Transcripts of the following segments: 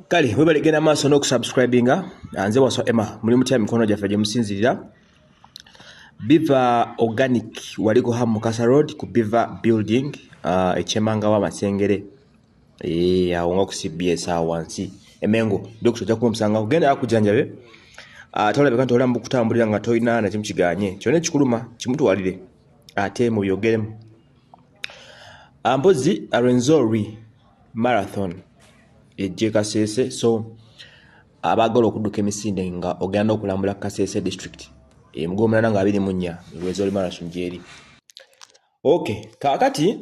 Kali webale genda maaso n'okusubscribinga nze waso Emma muli mutya mikono gyaffe gye musinzirira Biva Organic waliko ha Mukasa Road ku Biva Building ekyemanga wa Masengere awo nga ku CBS awo wansi emengo ndokutoja kumusanga kugenda akujanjabe tolabeka nti olambu kutambulira nga toyina na kimu kiganye kyone kikuluma kimutwalire ate mu byogeremu ambozi Arenzori Marathon ejje Kasese so abagala okudduka emisinde nga ogenda okulambula Kasese district mugomana nga 24 Rwezori Marathon jeri okay kakati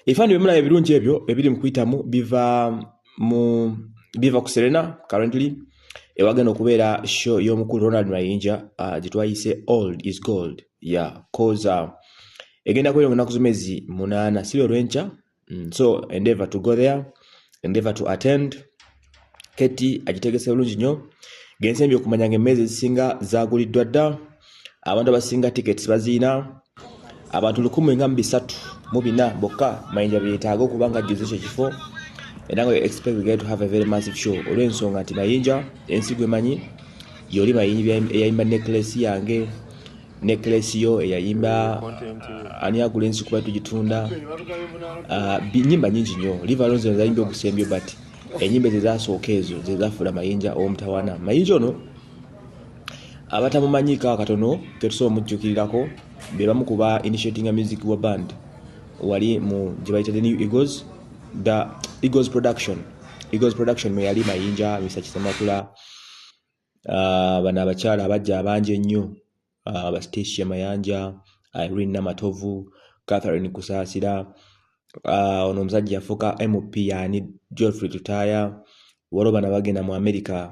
ifani bemula ebirungi ebyo ebiri mukuyitamu biva ku Serena currently ewagenda okubeera show y'omukulu Ronald Mayinja gitwayise Old is Gold cause egenda kwera ngana kuzumezi 8 silo rwencha so endeavor to go there, endeavor to attend. Keti agitegese bulungi nnyo gensembi okumanya ng'emmezi ezisinga zaguliddwa dda abantu abasinga tickets bazina abantu 134 bokka Mayinja beetaaga okubanga ajjuza ekifo era nga expect we get to have a very massive show olw'ensonga nti Mayinja ensigo emanyi yoli Mayinja eyayimba necklace yange necklace yo eyayimba ani agula ensi kuba tugitunda nyimba nyingi nnyo Livalonze zayimba okusembyo but enyimbe zezasooka ezo zezafula Mayinja omutawana Mayinja ono abatamumanyika katono ketusobola mujjukirirako be bamu kuba initiating a music wa band wali mu gyebayita the New Eagles the Eagles production mwe yali Mayinja Mr. Kisemakula bana abakyala abajja abanje nnyo Bastacia Mayanja Irene Namatovu Catherine Kusasira ono muzajja yafuka MP yani Geoffrey Tutaya waloba na bagenda mu America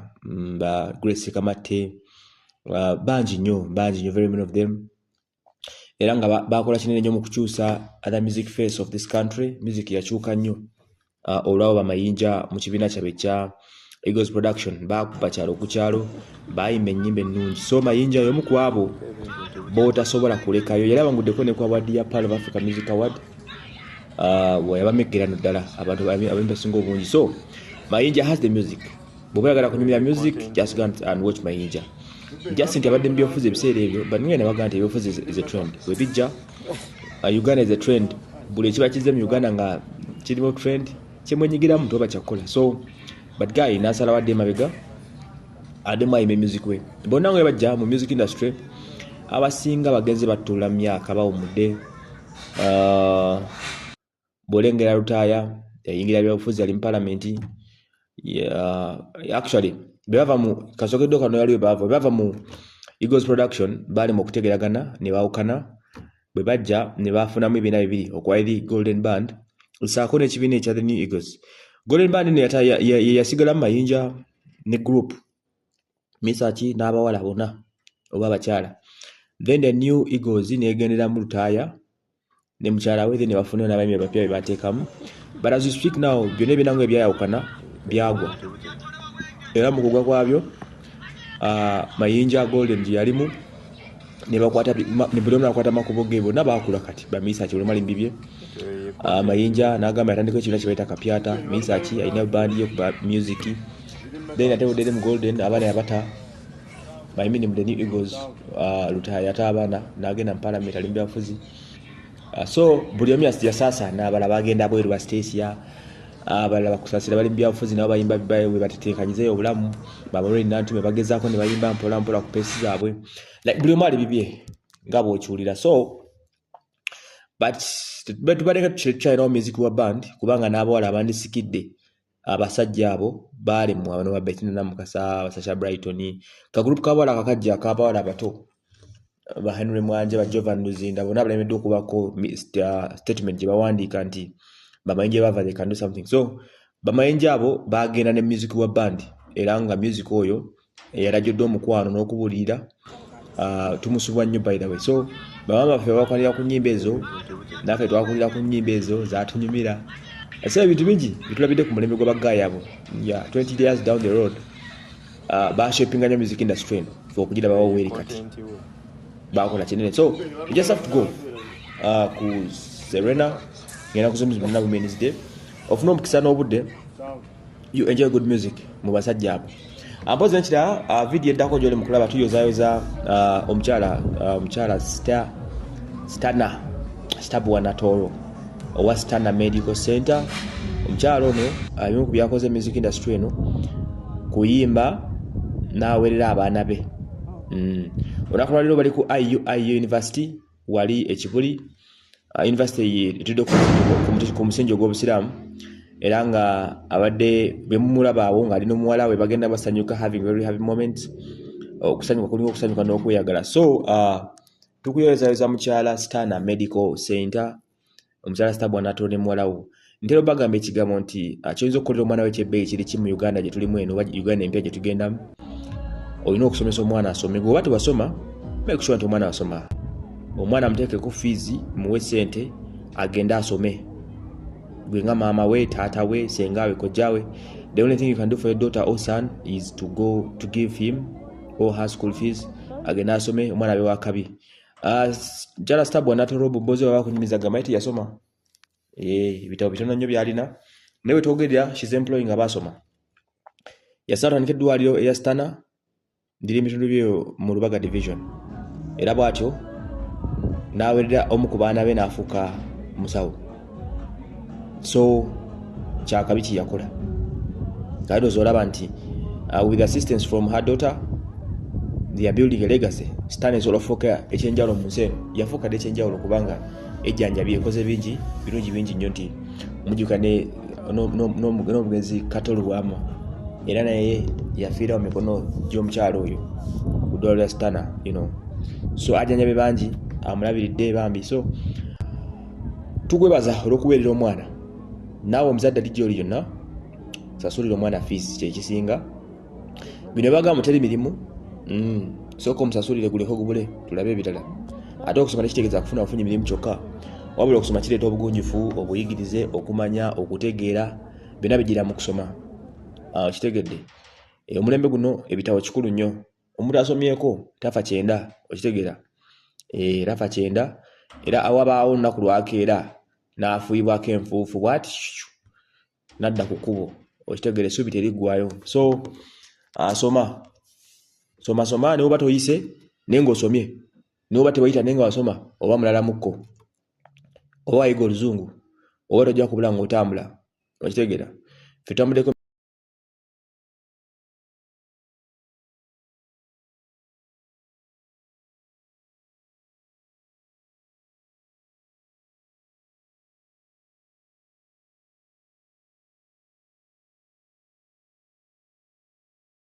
ba Grace Kamate banji nnyo very many of them era nga bakola kinene nnyo mu kukyusa other music face of this country music yakyuka nnyo olwawo ba Mayinja mu kibiina kyabwe kya Eagles production bakuba kyalo ku kyalo bayimba ennyimba ennungi so Mayinja y'omu ku abo botasobola kulekayo yalaba nguddeko ne ku award ya Pearl of Africa Music Award wayabamegerano ddala abantu abembasinga obungi so Mayinja has the music bw'oyagala kunyumira music just go and watch Mayinja just nti abadde mbyofuzi ebiseera ebyo but ngene baga nti ebyofuzi is a trend webijja Uganda is a trend buli kiba kize mu Uganda nga kirimo trend kimwenyigiramu toba kyakola so but guy nasala wadde mabega adema ime music we bonna ngwe bajja mu music industry abasinga bagenze batula myaka bawumudde bolengera rutaya yingira byafuzi ali mu parliament actually bava mu kasokedo kano yali bava mu Eagles production bali mu kutegeragana ne bawukana bwe bajja ne bafuna mu ebina bibiri okwairi Golden Band usako ne kibine kya the New Eagles Golden Band ne yasigala Mayinja ne group Misachi n'abawala bonna oba bakyala then the New Eagles ne egendera mu Lutaya ne mukyala we ne bafuna n'abayimbi bapya bebateekamu but as we speak now byonna ebinango ebyayawukana byagwa era mu kugwa kwabyo Mayinja Golden yalimu ne bakwata ne buli omu akwata makubo ge bonna baakula kati ba Misachi olumali mbibye Mayinja n'agamba atandika ekibiina kye bayita Kapyata Misachi alina bandi yo kuba music then ate udede mu Golden abana yabata bayimini mu the New Eagles Lutaya yata abana n'agenda mu parliament ali mbyafuzi so buli omu yasasa n'abala bagenda bweru ba Stacia abala bakusasira bali mbyafuzi nabo bayimba bibaye we batetekanyize obulamu babalori nantume bagezaako ne bayimba mpola mpola ku pesi zaabwe like buli omu ali bibye nga bw'okiwulira so but tubaleka tukyalina music wa band kubanga n'abawala abandisikidde abasajja abo bali mu abantu ba Bettina na Mukasa Basasha Brighton ka group kabawala kakajja akabawala abato ba Henry Mwanje ba Jovan Luzinda bona balemeddwa okubako statement gye bawandiika nti Mayinja bava they can do something so Mayinja abo bagenda ne music wa band era nga music oyo yarajjodde omukwano n'okubulira tumusubwa nnyo by the way so bamama baffe bakwanira ku nnyimba ezo naffe twakulira ku nnyimba ezo zatunyumira ese ebintu bingi bitulabidde ku mulembe gw'abaggayi abo 20 years down the road bashapinga nnyo music industry okugira bawaweri kati bakola kinene so you just have to go ku Serena ngena kuzungumza na Women's Day ofuna omukisa n'obudde you enjoy good music mu basajja abo. Ampoze nkira video eddako gy'oli mukulaba tuyozayoza omukyala Stabua Natooro owa Stabua Medical Center. Omukyala ono abimu ku byakoze music industry eno kuyimba n'awerera abaana be. Olunaku lwaleero bali ku IU University wali ekibuli university etudde ku musingi ogw'obusiraamu era nga abadde bemumulaba awo ng'ali n'omuwala we bagenda basanyuka having very happy moment okusanyuka kulinga okusanyuka n'okweyagala. So tukuyozayoza mukyala Stabua Medical Center omukyala Stabua Natooro ne muwala wo. Ntera bagamba ekigambo nti kyoyinza okukolera omwana we kyebbeeyi kiri ki mu Uganda gye tulimu eno oba Uganda empya gye tugendamu. Olina okusomesa omwana asome. Gwe oba tewasoma make sure nti omwana asoma. Omwana amuteekeko fees muwe ssente agende asome. Gwe nga maama we, taata we, senga we, kojja we, the only thing you can do for your daughter or son is to go to give him or her school fees agende asome omwana abe wakabi. Jala Stabua Natooro bobozi baba kunyumiza gamaiti yasoma. Bitabo bitono nnyo byalina. Newe twogerera she's employing abasoma. Yasatandika eddwaliro eya Stana ndiri ebitundu byo mu Lubaga division. Era bw'atyo n'awerera omu ku baana be n'afuuka musawo. So kyakabi kye yakola. Kale ozolaba nti with assistance from her daughter they are building a legacy. Stana ezofuuka ekyenjalo mu nsi eno. Yafuuka de ekyenjalo kubanga ejjanja byekoze bingi birungi bingi nnyo nti mujjuka ne n'omugenzi katolwamu era naye yafiira mu mikono gy'omukyalo oyo ku ddwaliro lya Stana, you know. So ajjanjabe bangi amulabiridde bambi. So tugwebaza olw'okuweerera omwana. Naawe omuzadde ali gy'oli yonna sasulira omwana fees kyekisinga. Bino bagamba teri mirimu. Sooka omusasulire guleko gubule tulabe ebirala. Ate okusoma tekitegeeza kufuna ofunye emirimu kyokka. Wabula okusoma kireeta obugunjufu, obuyigirize, okumanya, okutegeera, byonna bigira mu kusoma. Kitegedde. Omulembe guno ebitabo kikulu nnyo. Omuntu asomyeko tafa kyenda okitegeera. Rafa kyenda era awabaawo olunaku lwakeera n'afuuyibwako enfuufu bw'ati nadda ku kkubo okitegeera essuubi teriggwayo. So soma ne oba toyise naye ng'osomye ne oba tewayita naye nga wasoma oba mulala mukko oba wayiga oluzungu oba tojja kubula ng'otambula okitegeera. Ffe twambuddeko